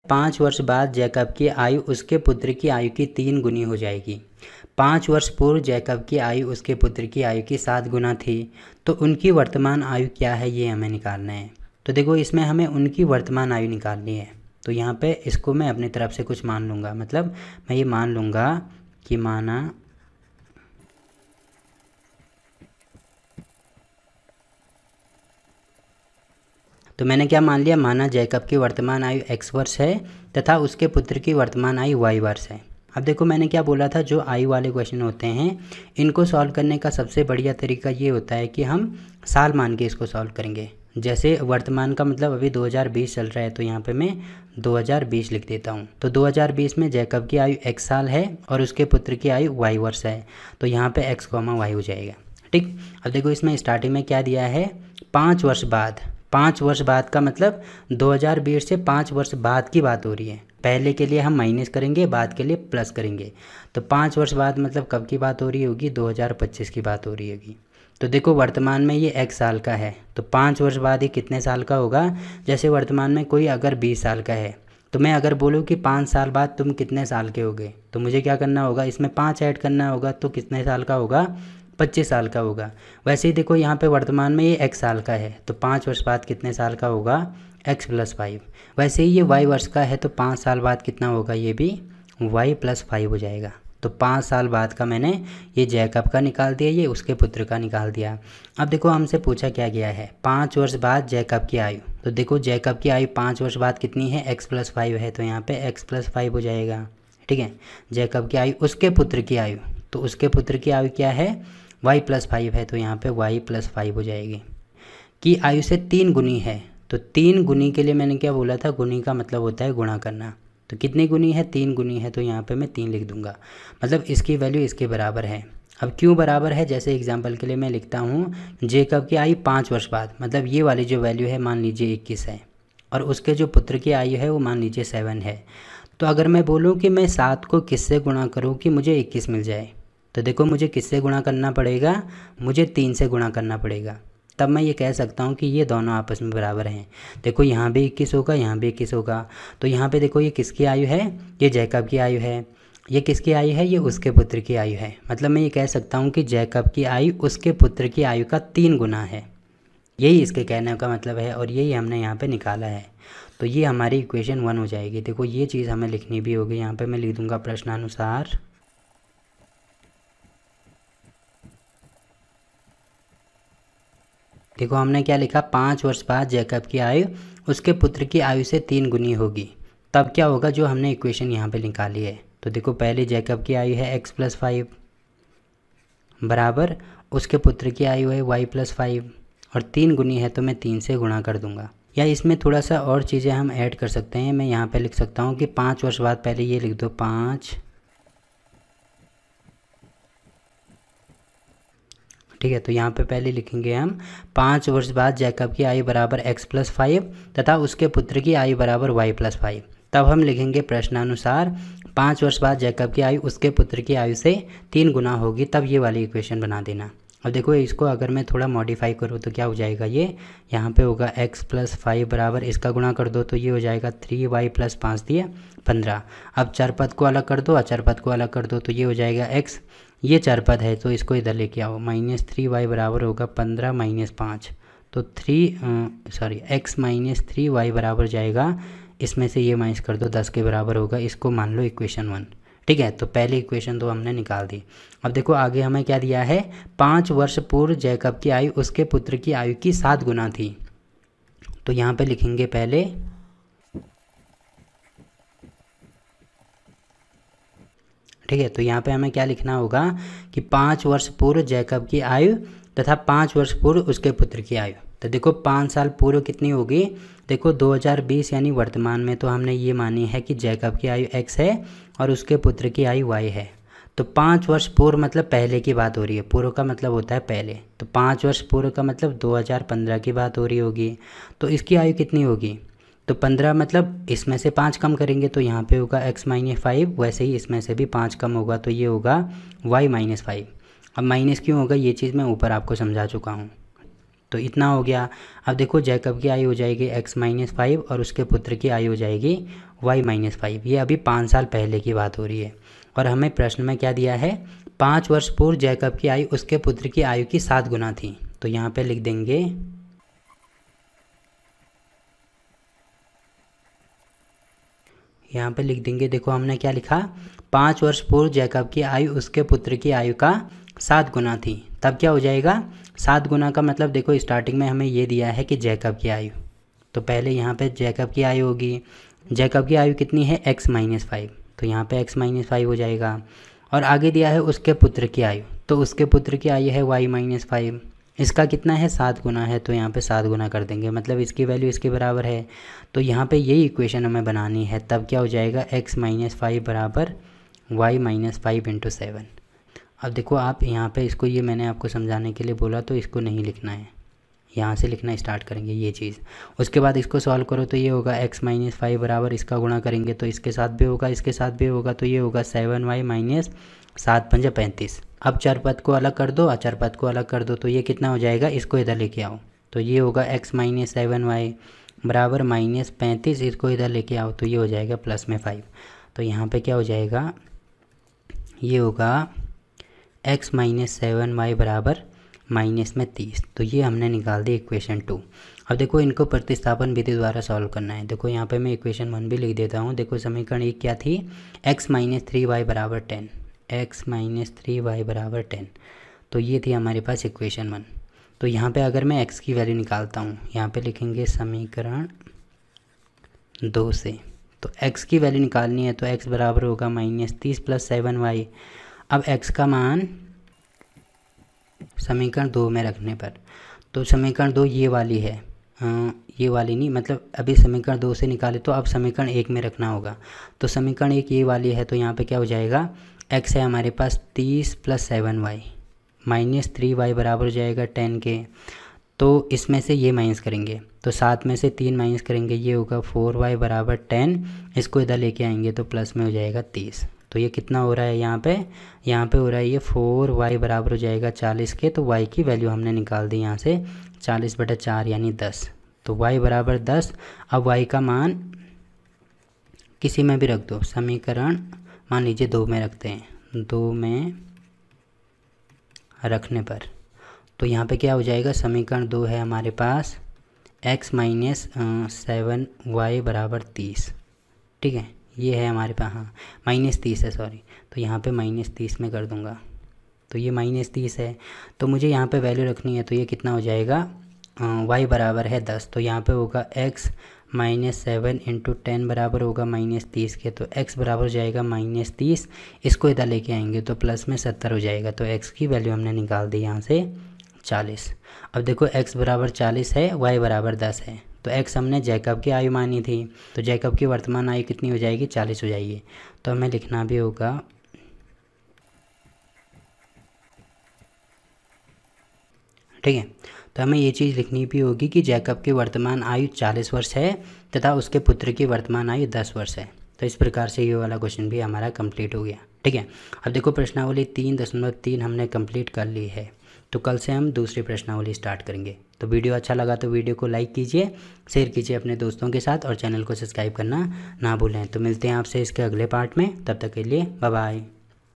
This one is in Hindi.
5 वर्ष बाद जैकब की आयु उसके पुत्र की आयु की 3 गुनी हो जाएगी। 5 वर्ष पूर्व जैकब की आयु उसके पुत्र की आयु की 7 गुना थी, तो उनकी वर्तमान आयु क्या है ये हमें निकालना है। तो देखो इसमें हमें उनकी वर्तमान आयु निकालनी है। तो यहाँ पे इसको मैं अपनी तरफ से कुछ मान लूँगा, मतलब मैं ये मान लूँगा कि माना तो मैंने क्या मान लिया, माना जैकब की वर्तमान आयु x वर्ष है तथा उसके पुत्र की वर्तमान आयु y वर्ष है। अब देखो मैंने क्या बोला था, जो आयु वाले क्वेश्चन होते हैं इनको सॉल्व करने का सबसे बढ़िया तरीका ये होता है कि हम साल मान के इसको सॉल्व करेंगे। जैसे वर्तमान का मतलब अभी 2020 चल रहा है, तो यहाँ पे मैं 2020 लिख देता हूँ। तो 2020 में जैकब की आयु x साल है और उसके पुत्र की आयु y वर्ष है, तो यहाँ पे x, y हो जाएगा। ठीक, अब देखो इसमें स्टार्टिंग में क्या दिया है, 5 वर्ष बाद। 5 वर्ष बाद का मतलब 2020 से 5 वर्ष बाद की बात हो रही है। पहले के लिए हम माइनस करेंगे, बाद के लिए प्लस करेंगे। तो 5 वर्ष बाद मतलब कब की बात हो रही होगी, 2025 की बात हो रही होगी। तो देखो वर्तमान में ये x साल का है, तो 5 वर्ष बाद ये कितने साल का होगा। जैसे वर्तमान में कोई अगर 20 साल का है, तो मैं अगर बोलूँ कि 5 साल बाद तुम कितने साल के होगे, तो मुझे क्या करना होगा, इसमें 5 ऐड करना होगा, तो कितने साल का होगा, 25 साल का होगा। वैसे ही देखो यहाँ पे वर्तमान में ये x साल का है, तो 5 वर्ष बाद कितने साल का होगा, x + 5। वैसे ही ये y वर्ष का है, तो 5 साल बाद कितना होगा, ये भी y + 5 हो जाएगा। तो 5 साल बाद का मैंने ये जैकब का निकाल दिया, ये उसके पुत्र का निकाल दिया। अब देखो हमसे पूछा क्या गया है, 5 वर्ष बाद जैकब की आयु। तो देखो जैकब की आयु 5 वर्ष बाद कितनी है, x + 5 है, तो यहाँ पे x + 5 हो जाएगा। ठीक है, जैकब की आयु उसके पुत्र की आयु, तो उसके पुत्र की आयु क्या है, y + 5 है, तो यहाँ पे y + 5 हो जाएगी। कि आयु से 3 गुनी है, तो 3 गुनी के लिए मैंने क्या बोला था, गुनी का मतलब होता है गुणा करना। तो कितनी गुनी है, 3 गुनी है, तो यहाँ पे मैं 3 लिख दूंगा, मतलब इसकी वैल्यू इसके बराबर है। अब क्यों बराबर है, जैसे एग्जाम्पल के लिए मैं लिखता हूँ जैकब की आयु 5 वर्ष बाद, मतलब ये वाली जो वैल्यू है मान लीजिए 21 है, और उसके जो पुत्र की आयु है वो मान लीजिए 7 है। तो अगर मैं बोलूँ कि मैं 7 को किससे गुणा करूँ कि मुझे 21 मिल जाए, तो देखो मुझे किससे गुणा करना पड़ेगा, मुझे 3 से गुणा करना पड़ेगा, तब मैं ये कह सकता हूँ कि ये दोनों आपस में बराबर हैं। देखो यहाँ भी 21 होगा, यहाँ भी 21 होगा, तो यहाँ पे देखो ये किसकी आयु है, ये जैकब की आयु है। ये किसकी आयु है, ये उसके पुत्र की आयु है। मतलब मैं ये कह सकता हूँ कि जैकब की आयु उसके पुत्र की आयु का 3 गुना है। यही इसके कहने का मतलब है, और यही हमने यहाँ पर निकाला है। तो ये हमारी इक्वेशन 1 हो जाएगी। देखो ये चीज़ हमें लिखनी भी होगी, यहाँ पर मैं लिख दूँगा प्रश्नानुसार देखो हमने क्या लिखा, 5 वर्ष बाद जैकब की आयु उसके पुत्र की आयु से 3 गुनी होगी, तब क्या होगा, जो हमने इक्वेशन यहाँ पे निकाली है। तो देखो पहले जैकब की आयु है x + 5 बराबर उसके पुत्र की आयु है y + 5, और 3 गुनी है तो मैं 3 से गुणा कर दूंगा। या इसमें थोड़ा सा और चीज़ें हम ऐड कर सकते हैं। मैं यहाँ पे लिख सकता हूँ कि 5 वर्ष बाद, पहले ये लिख दो 5, ठीक है। तो यहाँ पे पहले लिखेंगे हम 5 वर्ष बाद जैकब की आयु बराबर x + 5 तथा उसके पुत्र की आयु बराबर y + 5। तब हम लिखेंगे प्रश्नानुसार 5 वर्ष बाद जैकब की आयु उसके पुत्र की आयु से 3 गुना होगी, तब ये वाली इक्वेशन बना देना। अब देखो इसको अगर मैं थोड़ा मॉडिफाई करूँ तो क्या हो जाएगा, ये यहाँ पे होगा x + 5 बराबर, इसका गुणा कर दो तो ये हो जाएगा 3y + 5 दिए 15। अब चर पद को अलग कर दो, अचर पद को अलग कर दो, तो ये हो जाएगा x, ये चर पद है तो इसको इधर लेके आओ, -3y बराबर होगा 15 - 5, तो x - 3y बराबर जाएगा, इसमें से ये माइनस कर दो 10 के बराबर होगा। इसको मान लो इक्वेशन 1। ठीक है, तो पहली इक्वेशन 2 हमने निकाल दी। अब देखो आगे हमें क्या दिया है, 5 वर्ष पूर्व जैकब की आयु उसके पुत्र की आयु की 7 गुना थी। तो यहाँ पे लिखेंगे पहले ठीक है, तो यहाँ पे हमें क्या लिखना होगा कि 5 वर्ष पूर्व जैकब की आयु तथा 5 वर्ष पूर्व उसके पुत्र की आयु। तो देखो 5 साल पूर्व कितनी होगी, देखो 2020 यानी वर्तमान में, तो हमने ये मानी है कि जैकब की आयु x है और उसके पुत्र की आयु y है। तो 5 वर्ष पूर्व मतलब पहले की बात हो रही है, पूर्व का मतलब होता है पहले, तो 5 वर्ष पूर्व का मतलब 2015 की बात हो रही होगी। तो इसकी आयु कितनी होगी, तो 15 मतलब इसमें से 5 कम करेंगे तो यहाँ पे होगा x - 5, वैसे ही इसमें से भी 5 कम होगा तो ये होगा y - 5। अब माइनस क्यों होगा, ये चीज़ मैं ऊपर आपको समझा चुका हूँ। तो इतना हो गया। अब देखो जैकब की आयु हो जाएगी x - 5 और उसके पुत्र की आयु हो जाएगी y-5। ये अभी 5 साल पहले की बात हो रही है और हमें प्रश्न में क्या दिया है, 5 वर्ष पूर्व जैकब की आयु उसके पुत्र की आयु की 7 गुना थी। तो यहाँ पे लिख देंगे, यहाँ पे लिख देंगे, देखो हमने क्या लिखा, 5 वर्ष पूर्व जैकब की आयु उसके पुत्र की आयु का 7 गुना थी। तब क्या हो जाएगा, 7 गुना का मतलब देखो स्टार्टिंग में हमें ये दिया है कि जैकब की आयु, तो पहले यहाँ पे जैकब की आयु होगी। जैकब की आयु कितनी है, x-5, तो यहाँ पे x-5 हो जाएगा। और आगे दिया है उसके पुत्र की आयु, तो उसके पुत्र की आयु है y-5, इसका कितना है, 7 गुना है, तो यहाँ पे 7 गुना कर देंगे, मतलब इसकी वैल्यू इसके बराबर है। तो यहाँ पे यही इक्वेशन हमें बनानी है। तब क्या हो जाएगा, x-5 बराबर y-5 इंटू 7। अब देखो आप यहाँ पे इसको, ये मैंने आपको समझाने के लिए बोला तो इसको नहीं लिखना है, यहाँ से लिखना स्टार्ट करेंगे ये चीज़। उसके बाद इसको सॉल्व करो तो ये होगा x-5 बराबर, इसका गुणा करेंगे तो इसके साथ भी होगा, इसके साथ भी होगा, तो ये होगा 7y - 7 × 35। अब चर पद को अलग कर दो, अचर पद को अलग कर दो, तो ये कितना हो जाएगा, इसको इधर लेके आओ, तो ये होगा x-7y बराबर -35, इसको इधर लेके आओ तो ये हो जाएगा +5। तो यहाँ पे क्या हो जाएगा, ये होगा x-7y बराबर -30। तो ये हमने निकाल दी इक्वेशन 2। अब देखो इनको प्रतिस्थापन विधि द्वारा सॉल्व करना है। देखो यहाँ पे मैं इक्वेशन 1 भी लिख देता हूँ। देखो समीकरण 1 क्या थी, x-3y बराबर 10, x-3y बराबर 10। तो ये थी हमारे पास इक्वेशन 1। तो यहाँ पे अगर मैं x की वैल्यू निकालता हूँ, यहाँ पे लिखेंगे समीकरण 2 से, तो x की वैल्यू निकालनी है तो x बराबर होगा -30 + 7y। अब x का मान समीकरण 2 में रखने पर, तो समीकरण 2 ये वाली है, ये वाली नहीं, मतलब अभी समीकरण 2 से निकाले तो अब समीकरण 1 में रखना होगा। तो समीकरण 1 ये वाली है, तो यहाँ पे क्या हो जाएगा, x है हमारे पास 30 + 7y -3y बराबर हो जाएगा 10 के। तो इसमें से ये माइनस करेंगे तो 7 में से 3 माइनस करेंगे, ये होगा 4y बराबर 10, इसको इधर लेके आएंगे तो प्लस में हो जाएगा 30। तो ये कितना हो रहा है, यहाँ पे हो रहा है ये 4y बराबर हो जाएगा 40 के। तो y की वैल्यू हमने निकाल दी यहाँ से 40/4 यानी 10। तो y बराबर 10। अब y का मान किसी में भी रख दो, समीकरण मान लीजिए 2 में रखते हैं, 2 में रखने पर तो यहाँ पे क्या हो जाएगा, समीकरण 2 है हमारे पास x-7y बराबर 30, ठीक है, ये है हमारे पास, हाँ -30 है, सॉरी, तो यहाँ पे -30 में कर दूँगा, तो ये -30 है। तो मुझे यहाँ पे वैल्यू रखनी है, तो ये कितना हो जाएगा, y बराबर है 10, तो यहाँ पे होगा x -7 × 10 बराबर होगा -30 के। तो x बराबर हो जाएगा -30, इसको इधर लेके आएंगे तो प्लस में 70 हो जाएगा। तो x की वैल्यू हमने निकाल दी यहाँ से 40। अब देखो x बराबर 40 है, y बराबर 10 है, तो x हमने जैकब की आयु मानी थी, तो जैकब की वर्तमान आयु कितनी हो जाएगी, 40 हो जाएगी। तो हमें लिखना भी होगा, ठीक है, तो हमें ये चीज़ लिखनी भी होगी कि जैकब की वर्तमान आयु 40 वर्ष है तथा उसके पुत्र की वर्तमान आयु 10 वर्ष है। तो इस प्रकार से ये वाला क्वेश्चन भी हमारा कंप्लीट हो गया, ठीक है। अब देखो प्रश्नावली 3.3 हमने कंप्लीट कर ली है, तो कल से हम दूसरी प्रश्नावली स्टार्ट करेंगे। तो वीडियो अच्छा लगा तो वीडियो को लाइक कीजिए, शेयर कीजिए अपने दोस्तों के साथ और चैनल को सब्सक्राइब करना ना भूलें। तो मिलते हैं आपसे इसके अगले पार्ट में, तब तक के लिए बाय बाय।